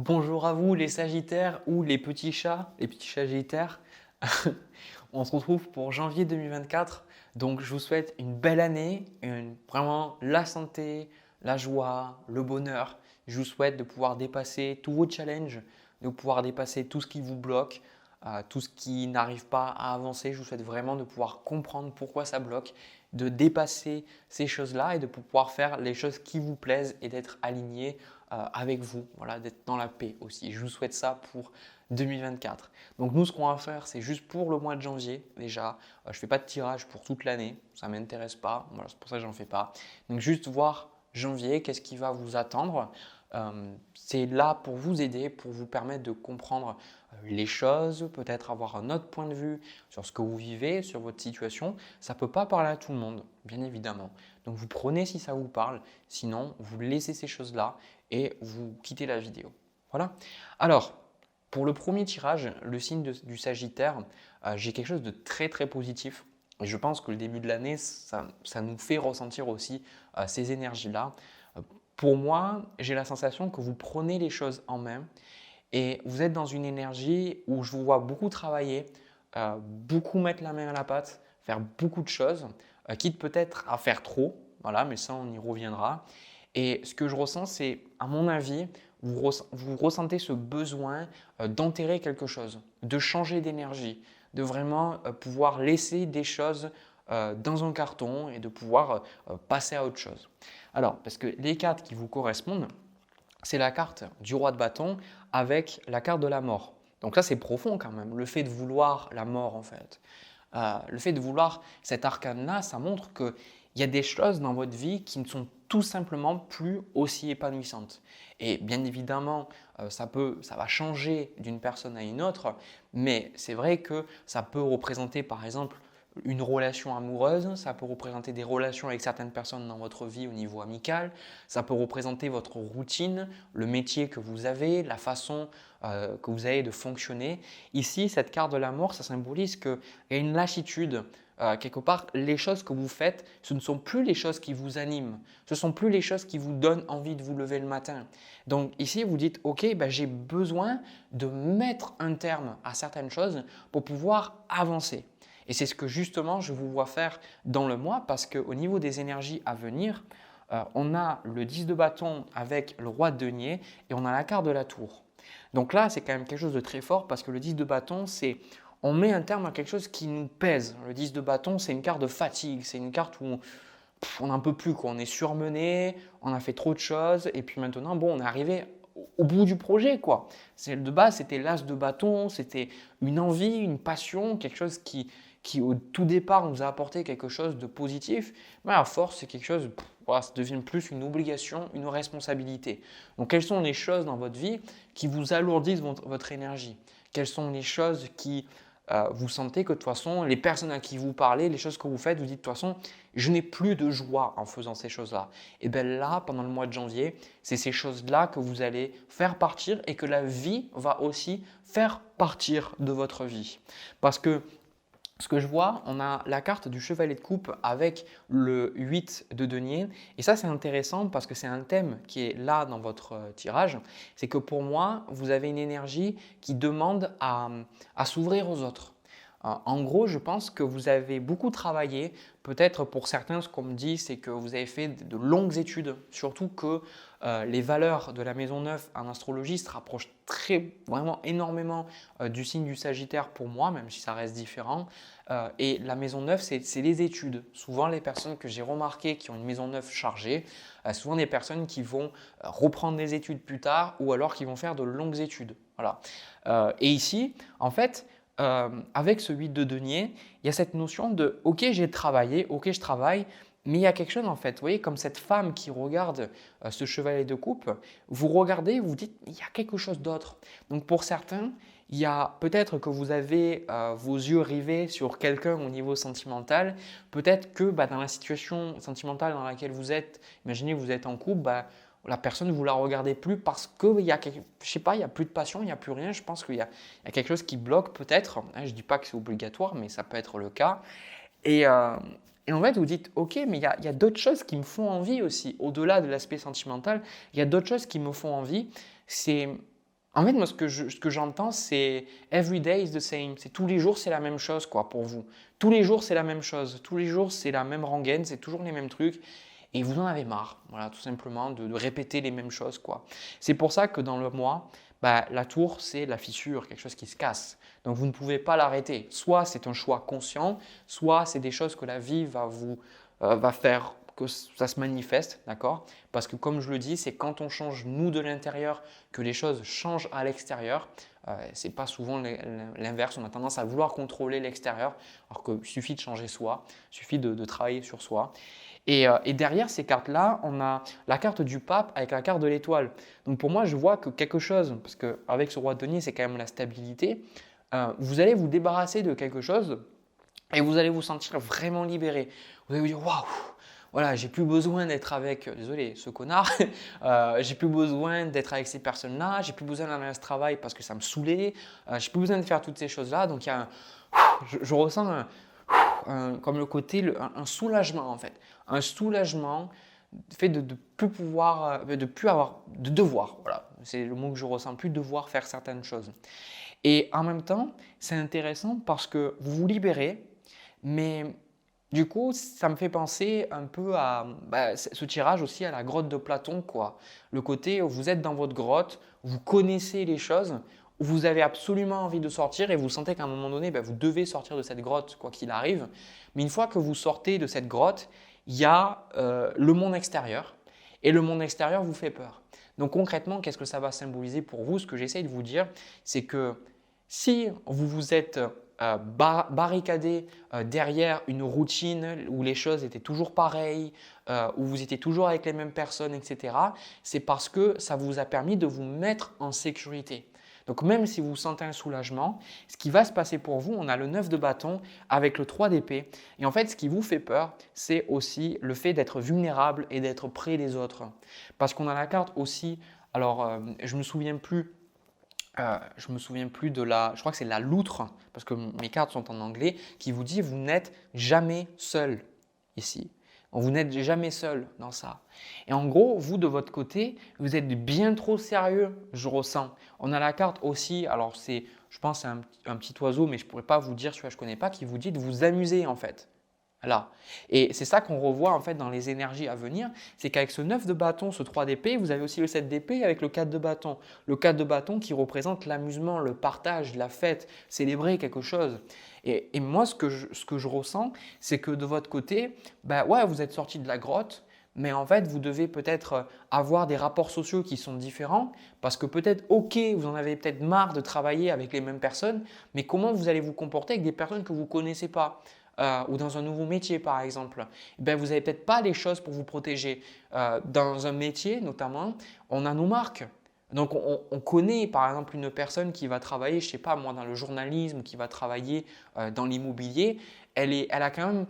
Bonjour à vous les Sagittaires ou les petits Sagittaires. On se retrouve pour janvier 2024. Donc je vous souhaite une belle année, vraiment la santé, la joie, le bonheur. Je vous souhaite de pouvoir dépasser tous vos challenges, de pouvoir dépasser tout ce qui vous bloque, tout ce qui n'arrive pas à avancer. Je vous souhaite vraiment de pouvoir comprendre pourquoi ça bloque, de dépasser ces choses-là et de pouvoir faire les choses qui vous plaisent et d'être aligné avec vous, voilà, d'être dans la paix aussi. Je vous souhaite ça pour 2024. Donc nous, ce qu'on va faire, c'est juste pour le mois de janvier déjà. Je ne fais pas de tirage pour toute l'année, ça ne m'intéresse pas. Voilà, c'est pour ça que j'en fais pas. Donc juste voir janvier, qu'est-ce qui va vous attendre. C'est là pour vous aider, pour vous permettre de comprendre les choses, peut-être avoir un autre point de vue sur ce que vous vivez, sur votre situation. Ça ne peut pas parler à tout le monde, bien évidemment. Donc vous prenez si ça vous parle, sinon vous laissez ces choses-là et vous quittez la vidéo. Voilà. Alors, pour le premier tirage, le signe du Sagittaire, j'ai quelque chose de très très positif. Et je pense que le début de l'année, ça nous fait ressentir aussi ces énergies-là. Pour moi, j'ai la sensation que vous prenez les choses en main et vous êtes dans une énergie où je vous vois beaucoup travailler, beaucoup mettre la main à la pâte, faire beaucoup de choses, quitte peut-être à faire trop, voilà, mais ça on y reviendra. Et ce que je ressens, c'est, à mon avis, vous ressentez ce besoin d'enterrer quelque chose, de changer d'énergie, de vraiment pouvoir laisser des choses dans un carton et de pouvoir passer à autre chose. Alors, parce que les cartes qui vous correspondent, c'est la carte du roi de bâton avec la carte de la mort. Donc ça, c'est profond quand même, le fait de vouloir la mort en fait. Le fait de vouloir cet arcane-là, ça montre qu'il y a des choses dans votre vie qui ne sont tout simplement plus aussi épanouissantes. Et bien évidemment, ça va changer d'une personne à une autre, mais c'est vrai que ça peut représenter par exemple une relation amoureuse, ça peut représenter des relations avec certaines personnes dans votre vie au niveau amical, ça peut représenter votre routine, le métier que vous avez, la façon que vous avez de fonctionner. Ici, cette carte de la mort, ça symbolise qu'il y a une lassitude. Quelque part, les choses que vous faites, ce ne sont plus les choses qui vous animent, ce ne sont plus les choses qui vous donnent envie de vous lever le matin. Donc ici, vous dites, OK, ben, j'ai besoin de mettre un terme à certaines choses pour pouvoir avancer. Et c'est ce que justement je vous vois faire dans le mois parce qu'au niveau des énergies à venir, on a le 10 de bâton avec le roi de denier et on a la carte de la tour. Donc là, c'est quand même quelque chose de très fort parce que le 10 de bâton, c'est on met un terme à quelque chose qui nous pèse. Le 10 de bâton, c'est une carte de fatigue, c'est une carte où on n'en peut plus, quoi. On est surmené, on a fait trop de choses et puis maintenant, bon, on est arrivé au bout du projet, quoi. De base, c'était l'as de bâton, c'était une envie, une passion, quelque chose qui au tout départ nous a apporté quelque chose de positif, mais à force, c'est quelque chose, voilà, ça devient plus une obligation, une responsabilité. Donc, quelles sont les choses dans votre vie qui vous alourdissent votre énergie? Quelles sont les choses qui vous sentez que de toute façon, les personnes à qui vous parlez, les choses que vous faites, vous dites de toute façon, je n'ai plus de joie en faisant ces choses-là. Et bien là, pendant le mois de janvier, c'est ces choses-là que vous allez faire partir et que la vie va aussi faire partir de votre vie. Parce que ce que je vois, on a la carte du chevalet de coupe avec le 8 de denier. Et ça, c'est intéressant parce que c'est un thème qui est là dans votre tirage. C'est que pour moi, vous avez une énergie qui demande à s'ouvrir aux autres. En gros, je pense que vous avez beaucoup travaillé. Peut-être pour certains, ce qu'on me dit, c'est que vous avez fait de longues études, surtout que les valeurs de la maison 9 en astrologie se rapprochent vraiment énormément du signe du Sagittaire pour moi, même si ça reste différent. Et la maison 9, c'est les études. Souvent, les personnes que j'ai remarquées qui ont une maison 9 chargée, souvent des personnes qui vont reprendre des études plus tard ou alors qui vont faire de longues études. Voilà. Et ici, en fait, avec ce 8 de denier, il y a cette notion de OK, j'ai travaillé, OK, je travaille, mais il y a quelque chose en fait. Vous voyez, comme cette femme qui regarde ce chevalet de coupe, vous regardez, vous dites, il y a quelque chose d'autre. Donc pour certains, il y a peut-être que vous avez vos yeux rivés sur quelqu'un au niveau sentimental. Peut-être que dans la situation sentimentale dans laquelle vous êtes, imaginez que vous êtes en couple, la personne, vous ne la regardez plus parce qu'il y a, je sais pas, il y a plus de passion, il n'y a plus rien. Je pense qu'il y a quelque chose qui bloque peut-être. Je ne dis pas que c'est obligatoire, mais ça peut être le cas. Et en fait, vous dites, OK, mais il y a d'autres choses qui me font envie aussi. Au-delà de l'aspect sentimental, il y a d'autres choses qui me font envie. C'est En fait, moi, ce que j'entends, c'est every day is the same. C'est tous les jours, c'est la même chose, quoi, pour vous. Tous les jours, c'est la même chose. Tous les jours, c'est la même rengaine, c'est toujours les mêmes trucs. Et vous en avez marre, voilà, tout simplement, de répéter les mêmes choses, quoi. C'est pour ça que dans le mois, la tour, c'est la fissure, quelque chose qui se casse. Donc, vous ne pouvez pas l'arrêter. Soit c'est un choix conscient, soit c'est des choses que la vie va faire que ça se manifeste, d'accord? Parce que comme je le dis, c'est quand on change nous de l'intérieur que les choses changent à l'extérieur. Ce n'est pas souvent l'inverse, on a tendance à vouloir contrôler l'extérieur, alors qu'il suffit de changer soi, il suffit de travailler sur soi. Et derrière ces cartes-là, on a la carte du pape avec la carte de l'étoile. Donc pour moi, je vois que quelque chose, parce qu'avec ce roi de denier, c'est quand même la stabilité, vous allez vous débarrasser de quelque chose et vous allez vous sentir vraiment libéré. Vous allez vous dire, waouh! Voilà, j'ai plus besoin d'être avec, désolé, ce connard, j'ai plus besoin d'être avec ces personnes-là, j'ai plus besoin d'aller à ce travail parce que ça me saoulait, j'ai plus besoin de faire toutes ces choses-là. Donc il y a je ressens comme le côté, un soulagement en fait, un soulagement fait de plus pouvoir, de plus avoir, de devoir, voilà, c'est le mot que je ressens, plus devoir faire certaines choses. Et en même temps, c'est intéressant parce que vous vous libérez, mais du coup, ça me fait penser un peu à ce tirage aussi à la grotte de Platon, quoi. Le côté où vous êtes dans votre grotte, vous connaissez les choses, où vous avez absolument envie de sortir et vous sentez qu'à un moment donné, vous devez sortir de cette grotte, quoi qu'il arrive. Mais une fois que vous sortez de cette grotte, il y a le monde extérieur et le monde extérieur vous fait peur. Donc concrètement, qu'est-ce que ça va symboliser pour vous? Ce que j'essaye de vous dire, c'est que si vous vous êtes barricadé derrière une routine où les choses étaient toujours pareilles, où vous étiez toujours avec les mêmes personnes, etc., c'est parce que ça vous a permis de vous mettre en sécurité. Donc même si vous sentez un soulagement, ce qui va se passer pour vous, on a le 9 de bâton avec le 3 d'épée. Et en fait, ce qui vous fait peur, c'est aussi le fait d'être vulnérable et d'être près des autres. Parce qu'on a la carte aussi, alors je ne me souviens plus de je crois que c'est la loutre, parce que mes cartes sont en anglais, qui vous dit vous n'êtes jamais seul ici. Vous n'êtes jamais seul dans ça. Et en gros, vous de votre côté, vous êtes bien trop sérieux, je ressens. On a la carte aussi, alors je pense c'est un petit oiseau, mais je ne pourrais pas vous dire, celui-là je ne connais pas, qui vous dit de vous amuser en fait. Là. Et c'est ça qu'on revoit en fait dans les énergies à venir, c'est qu'avec ce 9 de bâton, ce 3 d'épée, vous avez aussi le 7 d'épée avec le 4 de bâton. Le 4 de bâton qui représente l'amusement, le partage, la fête, célébrer quelque chose. Et moi, ce que je ressens, c'est que de votre côté, ouais, vous êtes sorti de la grotte, mais en fait, vous devez peut-être avoir des rapports sociaux qui sont différents parce que peut-être, ok, vous en avez peut-être marre de travailler avec les mêmes personnes, mais comment vous allez vous comporter avec des personnes que vous ne connaissez pas? Ou dans un nouveau métier par exemple, vous n'avez peut-être pas les choses pour vous protéger. Dans un métier notamment, on a nos marques. Donc on connaît par exemple une personne qui va travailler, je ne sais pas moi, dans le journalisme, qui va travailler dans l'immobilier, elle a quand même,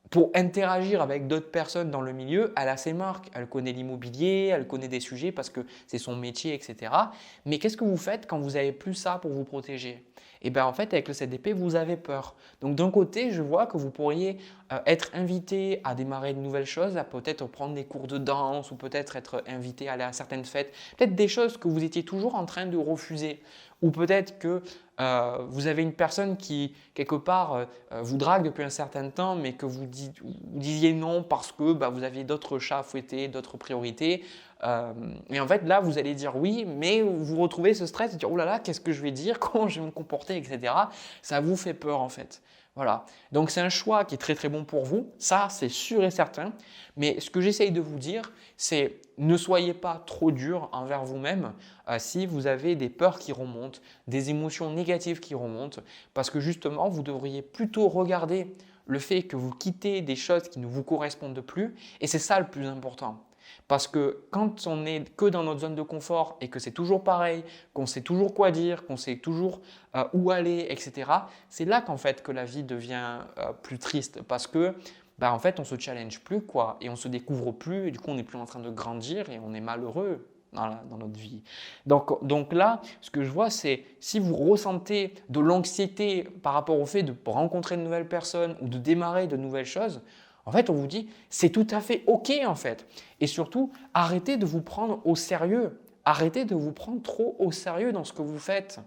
pour interagir avec d'autres personnes dans le milieu, elle a ses marques, elle connaît l'immobilier, elle connaît des sujets parce que c'est son métier, etc. Mais qu'est-ce que vous faites quand vous n'avez plus ça pour vous protéger? Et bien en fait, avec le 7 d'épée, vous avez peur. Donc d'un côté, je vois que vous pourriez être invité à démarrer de nouvelles choses, à peut-être prendre des cours de danse ou peut-être être invité à aller à certaines fêtes, peut-être des choses que vous étiez toujours en train de refuser. Ou peut-être que vous avez une personne qui, quelque part, vous drague depuis un certain temps, mais que vous disiez non parce que vous aviez d'autres chats à fouetter, d'autres priorités. Et en fait, là, vous allez dire oui, mais vous retrouvez ce stress de dire « Oh là là, qu'est-ce que je vais dire? Comment je vais me comporter? » etc. Ça vous fait peur en fait. Voilà. Donc, c'est un choix qui est très très bon pour vous. Ça, c'est sûr et certain. Mais ce que j'essaye de vous dire, c'est ne soyez pas trop dur envers vous-même si vous avez des peurs qui remontent, des émotions négatives qui remontent, parce que justement, vous devriez plutôt regarder le fait que vous quittez des choses qui ne vous correspondent plus, et c'est ça le plus important. Parce que quand on n'est que dans notre zone de confort et que c'est toujours pareil, qu'on sait toujours quoi dire, qu'on sait toujours où aller, etc., c'est là qu'en fait que la vie devient plus triste parce que en fait, on ne se challenge plus quoi, et on ne se découvre plus et du coup, on n'est plus en train de grandir et on est malheureux dans notre vie. Donc là, ce que je vois, c'est si vous ressentez de l'anxiété par rapport au fait de rencontrer de nouvelles personnes ou de démarrer de nouvelles choses, en fait, on vous dit, c'est tout à fait OK en fait. Et surtout, arrêtez de vous prendre au sérieux. arrêtez de vous prendre trop au sérieux dans ce que vous faites.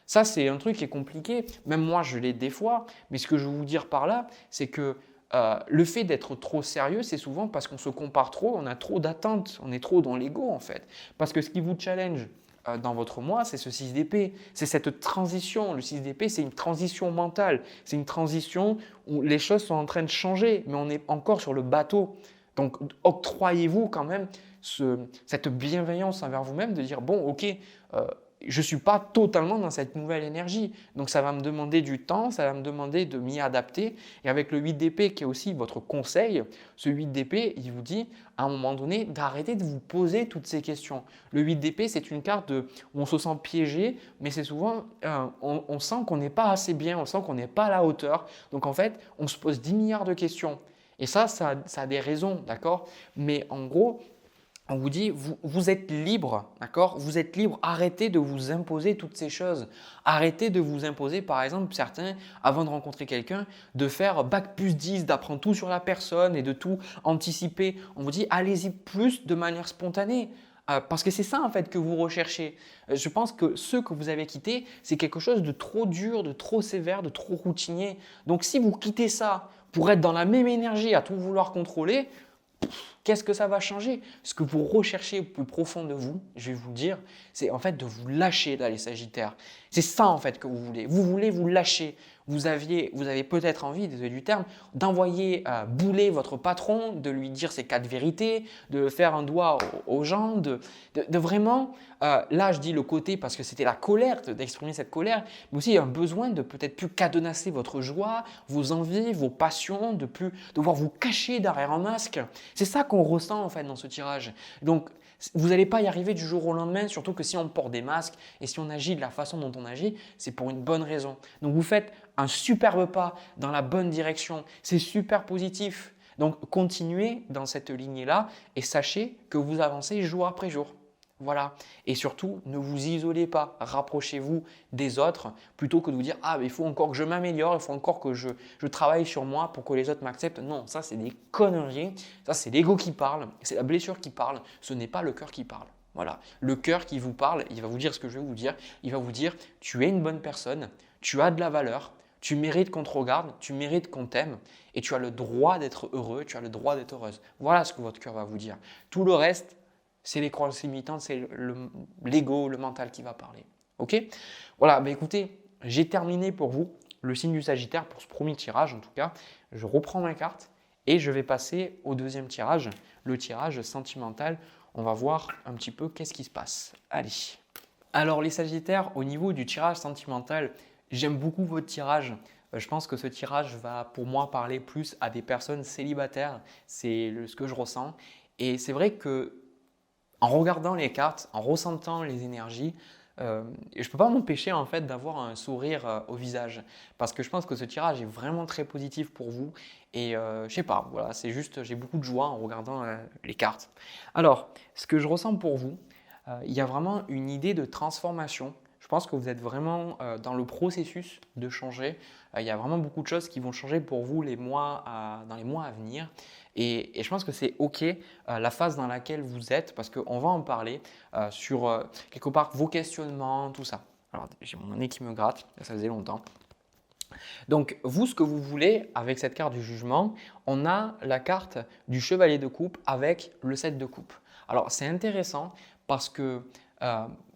Ça, c'est un truc qui est compliqué. Même moi, je l'ai des fois. Mais ce que je veux vous dire par là, c'est que le fait d'être trop sérieux, c'est souvent parce qu'on se compare trop, on a trop d'attentes, on est trop dans l'ego en fait. Parce que ce qui vous challenge dans votre moi, c'est ce 6 d'épée. C'est cette transition. Le 6 d'épée, c'est une transition mentale. C'est une transition où les choses sont en train de changer, mais on est encore sur le bateau. Donc, octroyez-vous quand même cette bienveillance envers vous-même de dire, bon, ok, je ne suis pas totalement dans cette nouvelle énergie. Donc, ça va me demander du temps, ça va me demander de m'y adapter. Et avec le 8 d'épée, qui est aussi votre conseil, ce 8 d'épée, il vous dit à un moment donné d'arrêter de vous poser toutes ces questions. Le 8 d'épée, c'est une carte où on se sent piégé, mais c'est souvent, on sent qu'on n'est pas assez bien, on sent qu'on n'est pas à la hauteur. Donc, en fait, on se pose 10 milliards de questions. Et ça a des raisons, d'accord? Mais en gros, on vous dit, vous êtes libre, d'accord? Vous êtes libre, arrêtez de vous imposer toutes ces choses. Arrêtez de vous imposer, par exemple, certains, avant de rencontrer quelqu'un, de faire bac+10, d'apprendre tout sur la personne et de tout anticiper. On vous dit, allez-y plus de manière spontanée. Parce que c'est ça en fait que vous recherchez. Je pense que ce que vous avez quitté, c'est quelque chose de trop dur, de trop sévère, de trop routinier. Donc si vous quittez ça pour être dans la même énergie à tout vouloir contrôler, qu'est-ce que ça va changer? Ce que vous recherchez au plus profond de vous, je vais vous le dire, c'est en fait de vous lâcher là les Sagittaires. C'est ça en fait que vous voulez. Vous voulez vous lâcher. Vous avez peut-être envie, désolé du terme, d'envoyer bouler votre patron, de lui dire ses 4 vérités, de faire un doigt aux gens, de vraiment, là je dis le côté parce que c'était la colère, d'exprimer cette colère, mais aussi un besoin de peut-être plus cadenasser votre joie, vos envies, vos passions, de plus devoir vous cacher derrière un masque. C'est ça qu'on ressent en fait dans ce tirage. Donc, vous n'allez pas y arriver du jour au lendemain, surtout que si on porte des masques et si on agit de la façon dont on agit, c'est pour une bonne raison. Donc, vous faites un superbe pas dans la bonne direction. C'est super positif. Donc, continuez dans cette lignée-là et sachez que vous avancez jour après jour. Voilà. Et surtout, ne vous isolez pas. Rapprochez-vous des autres plutôt que de vous dire « Ah, mais il faut encore que je m'améliore, il faut encore que je travaille sur moi pour que les autres m'acceptent. » Non, ça, c'est des conneries. Ça, c'est l'ego qui parle. C'est la blessure qui parle. Ce n'est pas le cœur qui parle. Voilà. Le cœur qui vous parle, il va vous dire ce que je vais vous dire. Il va vous dire « Tu es une bonne personne, tu as de la valeur, tu mérites qu'on te regarde, tu mérites qu'on t'aime et tu as le droit d'être heureux, tu as le droit d'être heureuse. » Voilà ce que votre cœur va vous dire. Tout le reste, c'est les croyances limitantes, c'est l'ego, le mental qui va parler. Ok? Voilà, bah écoutez, j'ai terminé pour vous le signe du Sagittaire pour ce premier tirage en tout cas. Je reprends ma carte et je vais passer au deuxième tirage, le tirage sentimental. On va voir un petit peu qu'est-ce qui se passe. Allez. Alors les Sagittaires, au niveau du tirage sentimental, j'aime beaucoup votre tirage. Je pense que ce tirage va pour moi parler plus à des personnes célibataires. C'est ce que je ressens. Et c'est vrai que en regardant les cartes, en ressentant les énergies, je ne peux pas m'empêcher en fait d'avoir un sourire au visage parce que je pense que ce tirage est vraiment très positif pour vous et je ne sais pas, voilà, c'est juste j'ai beaucoup de joie en regardant les cartes. Alors, ce que je ressens pour vous, il y a vraiment une idée de transformation. Je pense que vous êtes vraiment dans le processus de changer. Il y a vraiment beaucoup de choses qui vont changer pour vous dans les mois à venir. Et je pense que c'est OK la phase dans laquelle vous êtes parce qu'on va en parler sur quelque part vos questionnements, tout ça. Alors, j'ai mon nez qui me gratte, ça faisait longtemps. Donc, vous, ce que vous voulez avec cette carte du jugement, on a la carte du chevalier de coupe avec le 7 de coupe. Alors, c'est intéressant parce que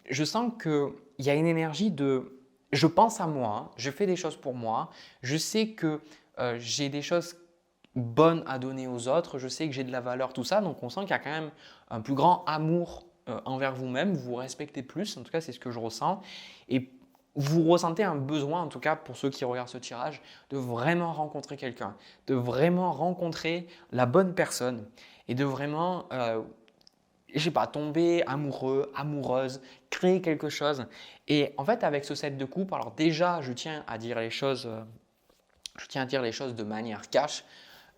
je sens qu'il y a une énergie de « je pense à moi, je fais des choses pour moi, je sais que j'ai des choses bonnes à donner aux autres, je sais que j'ai de la valeur, tout ça. » Donc, on sent qu'il y a quand même un plus grand amour envers vous-même, vous vous respectez plus, en tout cas, c'est ce que je ressens. Et vous ressentez un besoin, en tout cas pour ceux qui regardent ce tirage, de vraiment rencontrer quelqu'un, de vraiment rencontrer la bonne personne et de vraiment je sais pas, tomber amoureux, amoureuse, créer quelque chose. Et en fait, avec ce 7 de coupe, alors déjà, je tiens à dire les choses de manière cash.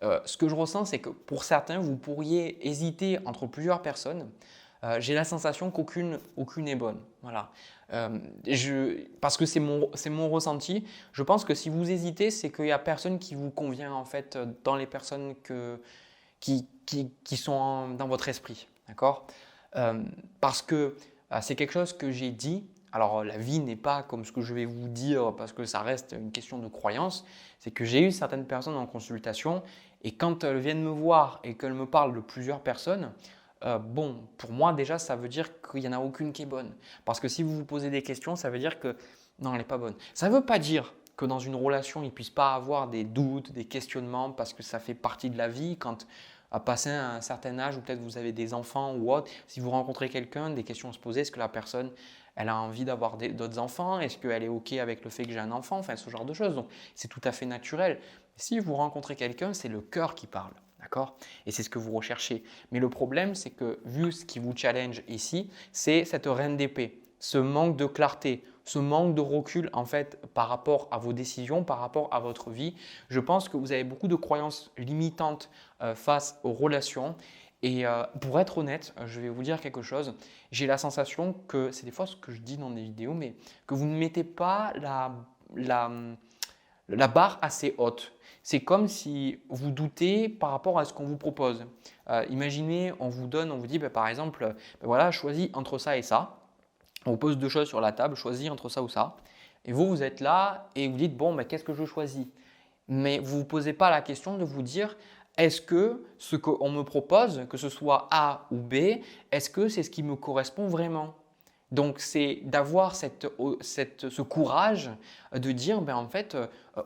Ce que je ressens, c'est que pour certains, vous pourriez hésiter entre plusieurs personnes. J'ai la sensation qu'aucune est bonne. Voilà. Parce que c'est mon ressenti. Je pense que si vous hésitez, c'est qu'il n'y a personne qui vous convient en fait dans les personnes qui sont dans votre esprit. D'accord? Parce que c'est quelque chose que j'ai dit. Alors, la vie n'est pas comme ce que je vais vous dire parce que ça reste une question de croyance. C'est que j'ai eu certaines personnes en consultation et quand elles viennent me voir et qu'elles me parlent de plusieurs personnes, bon, pour moi déjà, ça veut dire qu'il n'y en a aucune qui est bonne. Parce que si vous vous posez des questions, ça veut dire que non, elle n'est pas bonne. Ça ne veut pas dire que dans une relation, il ne puisse pas avoir des doutes, des questionnements parce que ça fait partie de la vie. Quand à passer un certain âge ou peut-être vous avez des enfants ou autre, si vous rencontrez quelqu'un, des questions à se poser, est-ce que la personne elle a envie d'avoir d'autres enfants? Est-ce qu'elle est OK avec le fait que j'ai un enfant? Enfin, ce genre de choses. Donc, c'est tout à fait naturel. Si vous rencontrez quelqu'un, c'est le cœur qui parle. D'accord? Et c'est ce que vous recherchez. Mais le problème, c'est que vu ce qui vous challenge ici, c'est cette reine d'épée, ce manque de clarté, ce manque de recul en fait par rapport à vos décisions, par rapport à votre vie. Je pense que vous avez beaucoup de croyances limitantes face aux relations. Et pour être honnête, je vais vous dire quelque chose. J'ai la sensation que, c'est des fois ce que je dis dans des vidéos, mais que vous ne mettez pas la barre assez haute. C'est comme si vous doutez par rapport à ce qu'on vous propose. Imaginez, on vous dit par exemple, voilà, choisis entre ça et ça. On vous pose deux choses sur la table, choisis entre ça ou ça. Et vous êtes là et vous dites, bon, qu'est-ce que je choisis? Mais vous ne vous posez pas la question de vous dire, est-ce que ce qu'on me propose, que ce soit A ou B, est-ce que c'est ce qui me correspond vraiment? Donc, c'est d'avoir ce courage de dire, en fait,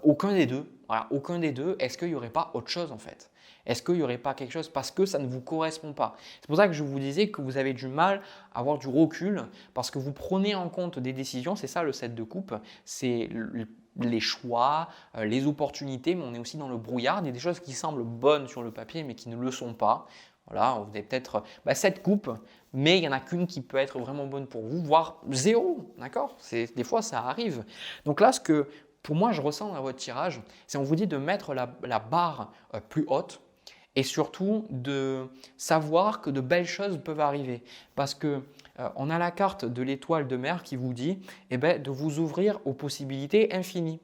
aucun des deux. Voilà, aucun des deux. Est-ce qu'il n'y aurait pas autre chose en fait? Est-ce qu'il n'y aurait pas quelque chose parce que ça ne vous correspond pas? C'est pour ça que je vous disais que vous avez du mal à avoir du recul parce que vous prenez en compte des décisions. C'est ça le 7 de coupe. C'est les choix, les opportunités, mais on est aussi dans le brouillard. Il y a des choses qui semblent bonnes sur le papier mais qui ne le sont pas. Voilà, vous avez peut-être 7 coupes, mais il n'y en a qu'une qui peut être vraiment bonne pour vous, voire zéro, d'accord? Des fois, ça arrive. Donc là, ce que pour moi, je ressens dans votre tirage, c'est on vous dit de mettre la barre plus haute et surtout de savoir que de belles choses peuvent arriver. Parce que on a la carte de l'étoile de mer qui vous dit de vous ouvrir aux possibilités infinies.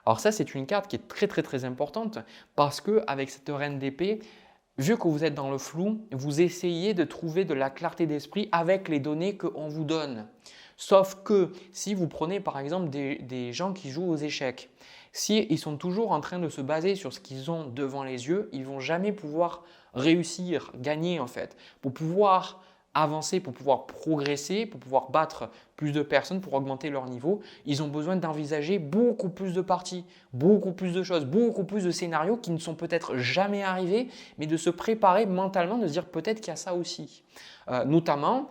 Alors ça, c'est une carte qui est très très très importante parce qu'avec cette reine d'épée, vu que vous êtes dans le flou, vous essayez de trouver de la clarté d'esprit avec les données qu'on vous donne. Sauf que si vous prenez par exemple des gens qui jouent aux échecs, si ils sont toujours en train de se baser sur ce qu'ils ont devant les yeux, ils ne vont jamais pouvoir réussir, gagner en fait. Pour pouvoir avancer, pour pouvoir progresser, pour pouvoir battre plus de personnes, pour augmenter leur niveau, ils ont besoin d'envisager beaucoup plus de parties, beaucoup plus de choses, beaucoup plus de scénarios qui ne sont peut-être jamais arrivés, mais de se préparer mentalement, de se dire peut-être qu'il y a ça aussi. Notamment,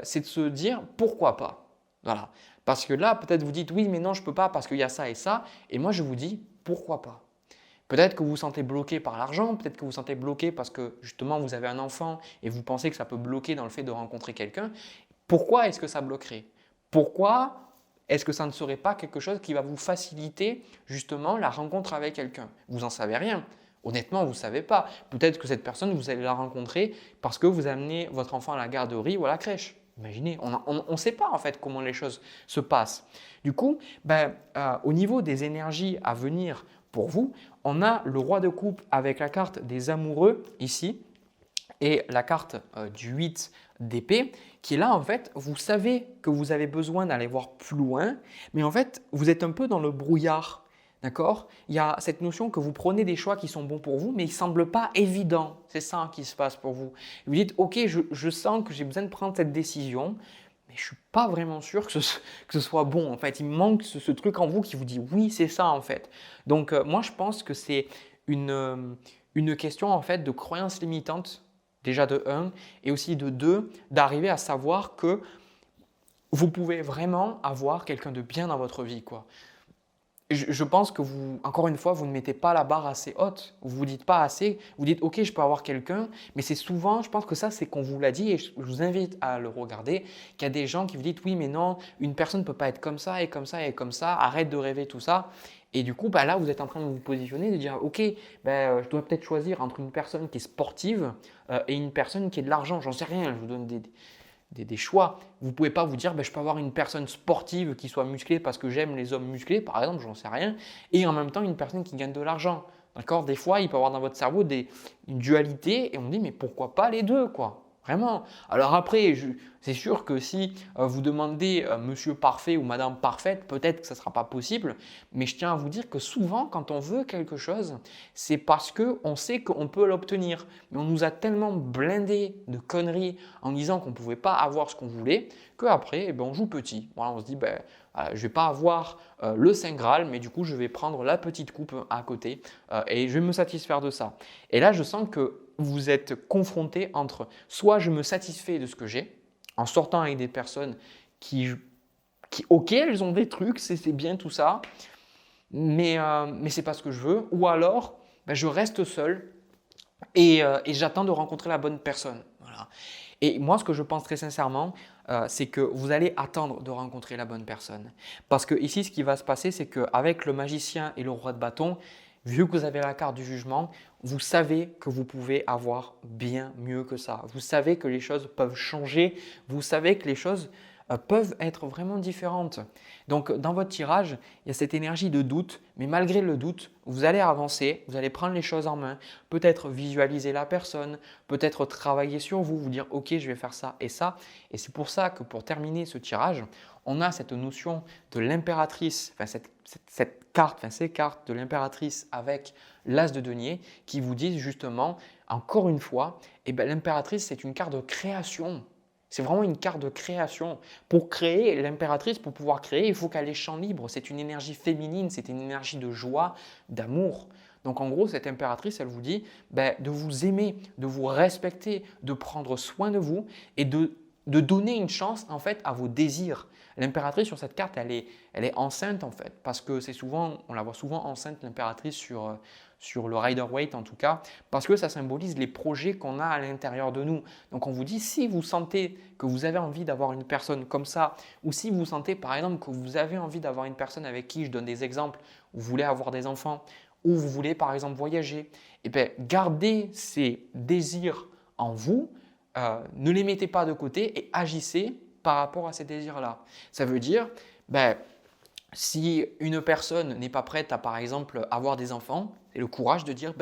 c'est de se dire pourquoi pas. Voilà. Parce que là, peut-être vous dites oui, mais non, je ne peux pas parce qu'il y a ça et ça. Et moi, je vous dis pourquoi pas. Peut-être que vous vous sentez bloqué par l'argent, peut-être que vous vous sentez bloqué parce que justement vous avez un enfant et vous pensez que ça peut bloquer dans le fait de rencontrer quelqu'un. Pourquoi est-ce que ça bloquerait? Pourquoi est-ce que ça ne serait pas quelque chose qui va vous faciliter justement la rencontre avec quelqu'un? Vous n'en savez rien. Honnêtement, vous ne savez pas. Peut-être que cette personne, vous allez la rencontrer parce que vous amenez votre enfant à la garderie ou à la crèche. Imaginez, on ne sait pas en fait comment les choses se passent. Du coup, au niveau des énergies à venir pour vous, on a le roi de coupe avec la carte des amoureux ici et la carte du 8 d'épée qui est là en fait, vous savez que vous avez besoin d'aller voir plus loin, mais en fait, vous êtes un peu dans le brouillard. D'accord? Il y a cette notion que vous prenez des choix qui sont bons pour vous, mais ils ne semblent pas évidents. C'est ça qui se passe pour vous. Vous dites, ok, je sens que j'ai besoin de prendre cette décision, mais je ne suis pas vraiment sûr que ce soit bon. En fait, il manque ce truc en vous qui vous dit, oui, c'est ça en fait. Donc, moi, je pense que c'est une question en fait de croyance limitante, déjà de 1, et aussi de 2, d'arriver à savoir que vous pouvez vraiment avoir quelqu'un de bien dans votre vie, quoi. Je pense que vous, encore une fois, vous ne mettez pas la barre assez haute. Vous ne vous dites pas assez. Vous dites, ok, je peux avoir quelqu'un, mais c'est souvent, je pense que ça, c'est qu'on vous l'a dit et je vous invite à le regarder, qu'il y a des gens qui vous disent, oui, mais non, une personne ne peut pas être comme ça et comme ça et comme ça, arrête de rêver tout ça. Et du coup, là, vous êtes en train de vous positionner, de dire, ok, je dois peut-être choisir entre une personne qui est sportive et une personne qui a de l'argent. J'en sais rien, je vous donne des choix. Vous ne pouvez pas vous dire je peux avoir une personne sportive qui soit musclée parce que j'aime les hommes musclés, par exemple, j'en sais rien, et en même temps une personne qui gagne de l'argent. D'accord? Des fois, il peut y avoir dans votre cerveau une dualité et on dit mais pourquoi pas les deux quoi? Vraiment. Alors après, c'est sûr que si vous demandez Monsieur Parfait ou Madame Parfaite, peut-être que ça ne sera pas possible. Mais je tiens à vous dire que souvent, quand on veut quelque chose, c'est parce qu'on sait qu'on peut l'obtenir. Mais on nous a tellement blindé de conneries en disant qu'on ne pouvait pas avoir ce qu'on voulait qu'après, eh ben, on joue petit. Voilà, on se dit, je ne vais pas avoir le Saint Graal, mais du coup, je vais prendre la petite coupe à côté et je vais me satisfaire de ça. Et là, je sens que vous êtes confronté entre soit je me satisfais de ce que j'ai en sortant avec des personnes ok, elles ont des trucs, c'est bien tout ça, mais ce n'est pas ce que je veux, ou alors je reste seul et j'attends de rencontrer la bonne personne. Voilà. Et moi, ce que je pense très sincèrement, c'est que vous allez attendre de rencontrer la bonne personne. Parce que ici, ce qui va se passer, c'est qu'avec le magicien et le roi de bâton, vu que vous avez la carte du jugement, vous savez que vous pouvez avoir bien mieux que ça. Vous savez que les choses peuvent changer. Vous savez que les choses peuvent être vraiment différentes. Donc, dans votre tirage, il y a cette énergie de doute, mais malgré le doute, vous allez avancer, vous allez prendre les choses en main, peut-être visualiser la personne, peut-être travailler sur vous, vous dire « Ok, je vais faire ça et ça ». Et c'est pour ça que pour terminer ce tirage, on a cette notion de l'impératrice, enfin cette carte, enfin ces cartes de l'impératrice avec l'as de denier qui vous disent justement, encore une fois, l'impératrice c'est une carte de création. C'est vraiment une carte de création. Pour créer, l'impératrice, pour pouvoir créer, il faut qu'elle ait champ libre. C'est une énergie féminine, c'est une énergie de joie, d'amour. Donc en gros, cette impératrice, elle vous dit de vous aimer, de vous respecter, de prendre soin de vous et de donner une chance en fait à vos désirs. L'impératrice sur cette carte, elle est enceinte en fait, parce que on la voit souvent enceinte l'impératrice sur le Rider-Waite en tout cas, parce que ça symbolise les projets qu'on a à l'intérieur de nous. Donc on vous dit, si vous sentez que vous avez envie d'avoir une personne comme ça, ou si vous sentez par exemple que vous avez envie d'avoir une personne avec qui, je donne des exemples, vous voulez avoir des enfants, ou vous voulez par exemple voyager, gardez ces désirs en vous, ne les mettez pas de côté et agissez par rapport à ces désirs-là. Ça veut dire, si une personne n'est pas prête à, par exemple, avoir des enfants, c'est le courage de dire,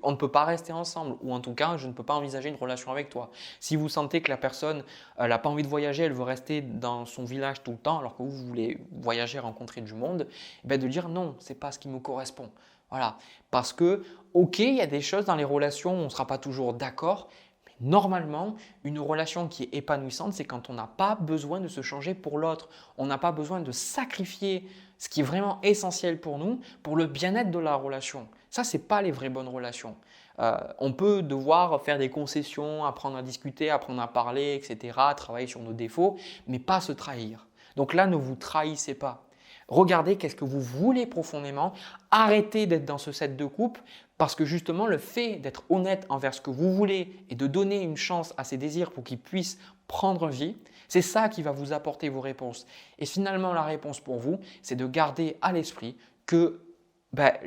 on ne peut pas rester ensemble ou en tout cas, je ne peux pas envisager une relation avec toi. Si vous sentez que la personne n'a pas envie de voyager, elle veut rester dans son village tout le temps alors que vous voulez voyager, rencontrer du monde, de dire non, ce n'est pas ce qui me correspond. Voilà. Parce que, ok, il y a des choses dans les relations où on ne sera pas toujours d'accord, mais normalement, une relation qui est épanouissante, c'est quand on n'a pas besoin de se changer pour l'autre. On n'a pas besoin de sacrifier ce qui est vraiment essentiel pour nous, pour le bien-être de la relation. Ça, ce n'est pas les vraies bonnes relations. On peut devoir faire des concessions, apprendre à discuter, apprendre à parler, etc., travailler sur nos défauts, mais pas se trahir. Donc là, ne vous trahissez pas. Regardez qu'est-ce que vous voulez profondément. Arrêtez d'être dans ce set de coupe parce que justement, le fait d'être honnête envers ce que vous voulez et de donner une chance à ces désirs pour qu'ils puissent prendre vie, c'est ça qui va vous apporter vos réponses. Et finalement, la réponse pour vous, c'est de garder à l'esprit que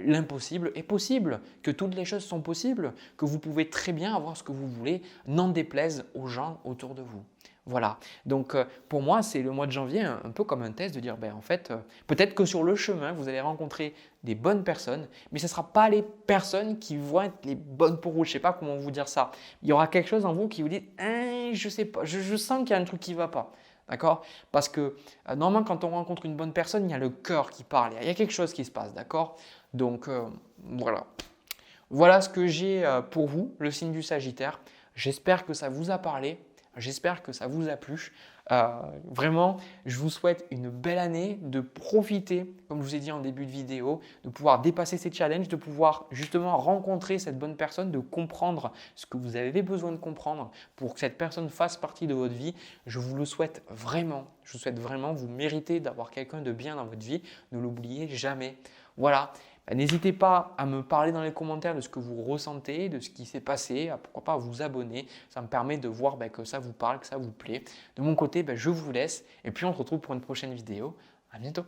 l'impossible est possible, que toutes les choses sont possibles, que vous pouvez très bien avoir ce que vous voulez, n'en déplaise aux gens autour de vous. Voilà, donc pour moi, c'est le mois de janvier un peu comme un test de dire, en fait, peut-être que sur le chemin, vous allez rencontrer des bonnes personnes, mais ce ne sera pas les personnes qui vont être les bonnes pour vous. Je ne sais pas comment vous dire ça. Il y aura quelque chose en vous qui vous dit, je ne sais pas, je sens qu'il y a un truc qui ne va pas. D'accord? Parce que normalement, quand on rencontre une bonne personne, il y a le cœur qui parle, il y a quelque chose qui se passe, d'accord? Donc voilà. Voilà ce que j'ai pour vous, le signe du Sagittaire. J'espère que ça vous a parlé. J'espère que ça vous a plu. Vraiment, je vous souhaite une belle année, de profiter, comme je vous ai dit en début de vidéo, de pouvoir dépasser ces challenges, de pouvoir justement rencontrer cette bonne personne, de comprendre ce que vous avez besoin de comprendre pour que cette personne fasse partie de votre vie. Je vous le souhaite vraiment. Je vous souhaite vraiment, vous méritez d'avoir quelqu'un de bien dans votre vie. Ne l'oubliez jamais. Voilà. N'hésitez pas à me parler dans les commentaires de ce que vous ressentez, de ce qui s'est passé, pourquoi pas à vous abonner. Ça me permet de voir que ça vous parle, que ça vous plaît. De mon côté, je vous laisse et puis on se retrouve pour une prochaine vidéo. À bientôt.